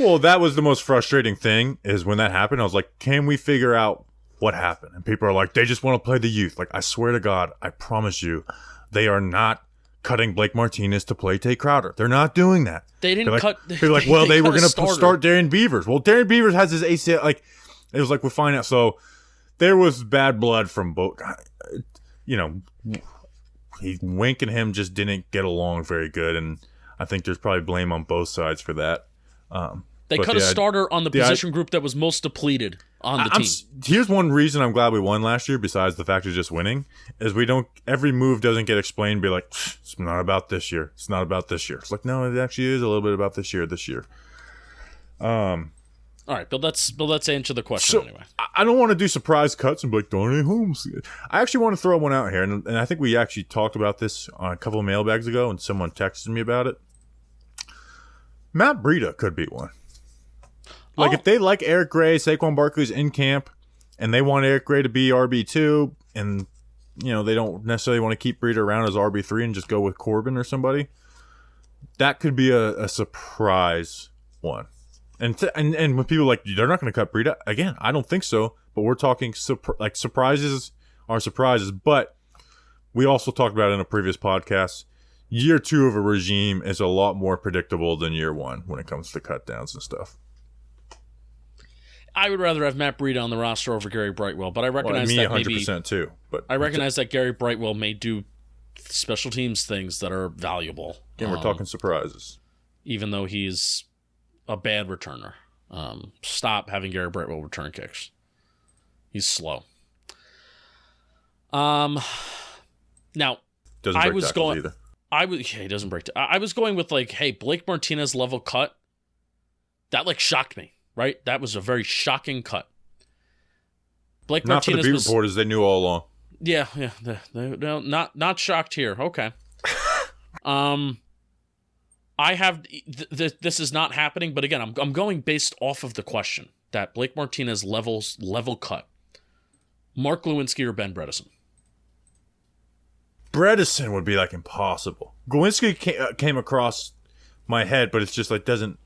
Well, that was the most frustrating thing is when that happened. I was like, can we figure out what happened? And people are like, they just want to play the youth. Like, I swear to God, I promise you, they are not cutting Blake Martinez to play Tate Crowder. They're not doing that. They didn't cut. They're like, well, they were going to start Darren Beavers. Well, Darren Beavers has his ACL. Like, it was like, we'll find out. So there was bad blood from both. Wink and him just didn't get along very good. And I think there's probably blame on both sides for that. They cut a starter on the position group that was most depleted on the team. Here's one reason I'm glad we won last year, besides the fact of just winning, is every move doesn't get explained and be like, it's not about this year. It's not about this year. It's like, no, it actually is a little bit about this year. All right, but let's answer the question anyway. I don't want to do surprise cuts and be like, Darnay Holmes. I actually want to throw one out here, and I think we actually talked about this a couple of mailbags ago, and someone texted me about it. Matt Breida could be one. If they like Eric Gray, Saquon Barkley's in camp, and they want Eric Gray to be RB2, and they don't necessarily want to keep Breida around as RB3 and just go with Corbin or somebody, that could be a surprise one. And when people are like, they're not going to cut Breida, again, I don't think so. But we're talking surprises are surprises. But we also talked about it in a previous podcast. Year 2 of a regime is a lot more predictable than year 1 when it comes to cut downs and stuff. I would rather have Matt Breida on the roster over Gary Brightwell, but I recognize that 100% too. But I recognize that Gary Brightwell may do special teams things that are valuable. Again, we're talking surprises. Even though he's a bad returner. Stop having Gary Brightwell return kicks. He's slow. Now, doesn't break tackles either. He doesn't break. I was going with Blake Martinez level cut. That shocked me. Right, that was a very shocking cut. Blake Martinez not for the beat reporters; they knew all along. Yeah. No, not shocked here. Okay. I have this is not happening, but again, I'm going based off of the question that Blake Martinez level cut. Mark Lewinsky or Ben Bredesen? Bredesen would be impossible. Lewinsky came across my head, but it's just doesn't.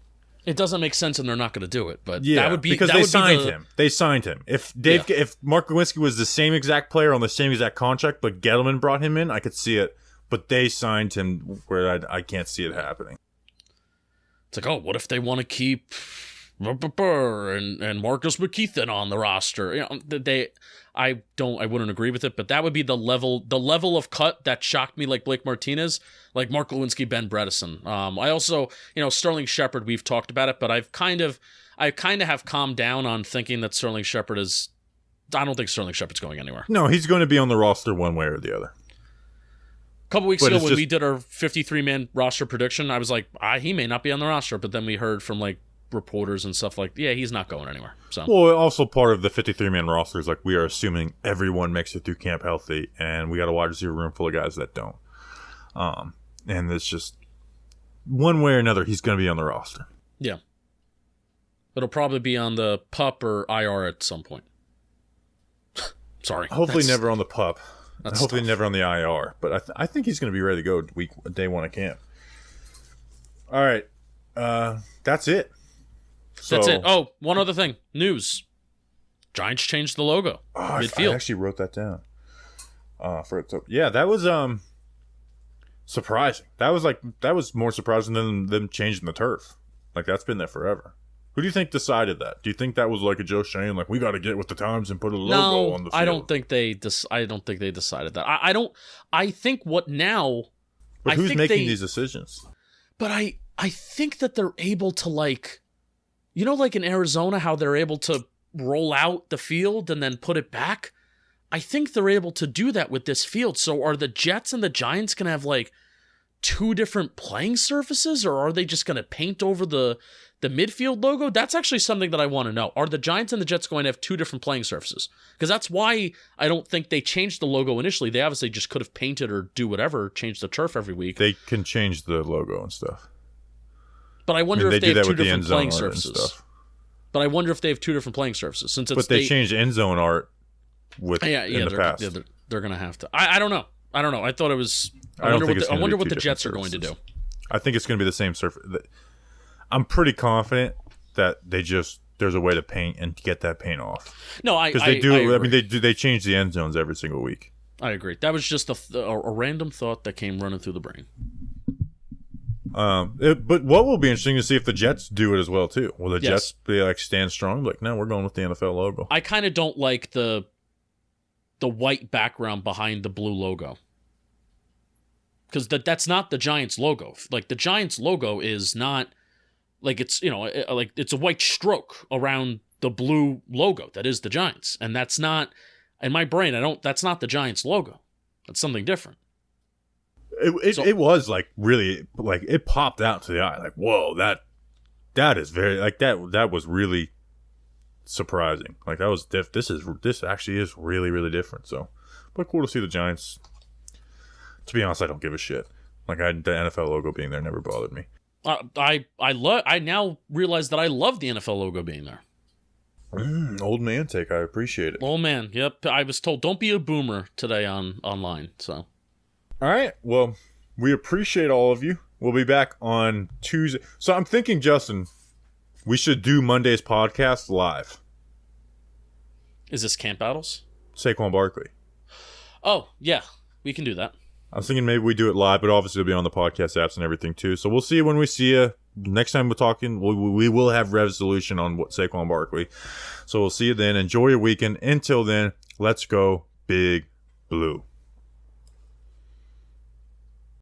It doesn't make sense, and they're not going to do it. But yeah, that would be because they signed him. They signed him. If Mark Lewinsky was the same exact player on the same exact contract, but Gettleman brought him in, I could see it. but they signed him where I can't see it happening. It's like, oh, what if they want to keep and Marcus McKeithen on the roster? You know, I wouldn't agree with it, but that would be the level of cut that shocked me, like Blake Martinez, like Mark Lewinsky, Ben Bredesen. I also, Sterling Shepard, we've talked about it, but I kind of have calmed down on thinking that Sterling Shepard is. I don't think Sterling Shepard's going anywhere. No, he's going to be on the roster one way or the other. A couple weeks ago when we did our 53-man roster prediction, I was like, he may not be on the roster, but then we heard from like reporters and stuff like, yeah, he's not going anywhere. So, well, also part of the 53-man roster is like we are assuming everyone makes it through camp healthy, and we got a wide receiver room full of guys that don't. And it's just one way or another, he's going to be on the roster. Yeah, it'll probably be on the PUP or IR at some point. Sorry, hopefully never on the PUP. Hopefully never on the IR, but I think he's going to be ready to go day one of camp. All right, that's it. That's it. Oh, one other thing. News. Giants changed the logo. Midfield. I actually wrote that down. That was surprising. That was more surprising than them changing the turf. Like, that's been there forever. Who do you think decided that? Do you think that was like a Joe Shane, like we got to get with the times and put a logo on the field? I don't think they decided that. I think what now. But who's making these decisions? But I think that they're able to, like, like in Arizona, how they're able to roll out the field and then put it back. I think they're able to do that with this field. So are the Jets and the Giants going to have like two different playing surfaces, or are they just going to paint over the midfield logo? That's actually something that I want to know. Are the Giants and the Jets going to have two different playing surfaces? Because that's why I don't think they changed the logo initially. They obviously just could have painted or do whatever, change the turf every week. They can change the logo and stuff. But I wonder if they have two different playing surfaces. But I wonder if they have two different playing surfaces. But they changed end zone art in the past. Yeah, they're going to have to. I don't know. I thought it was. I wonder what the Jets are going to do. I think it's going to be the same surface. I'm pretty confident that there's a way to paint and get that paint off. No, because they do. I mean, they change the end zones every single week. I agree. That was just a random thought that came running through the brain. But what will be interesting to see if the Jets do it as well too. Will the Jets be like stand strong? Like, no, we're going with the NFL logo. I kind of don't like the white background behind the blue logo. Because that's not the Giants logo. Like, the Giants logo is not like it's it's a white stroke around the blue logo that is the Giants, and that's not in my brain. That's not the Giants logo. That's something different. It was like really like it popped out to the eye. Like, whoa, that is very like that was really surprising. Like, that was this actually is really, really different. So, but cool to see the Giants. To be honest, I don't give a shit. Like, the NFL logo being there never bothered me. I now realize that I love the NFL logo being there. Old man take. I appreciate it. Old man. Yep. I was told don't be a boomer today online. So. All right. Well, we appreciate all of you. We'll be back on Tuesday. So I'm thinking, Justin, we should do Monday's podcast live. Is this Camp Battles? Saquon Barkley. Oh, yeah. We can do that. I was thinking maybe we do it live, but obviously it'll be on the podcast apps and everything too. So we'll see you when we see you. Next time we're talking, we will have resolution on what Saquon Barkley. So we'll see you then. Enjoy your weekend. Until then, let's go Big Blue.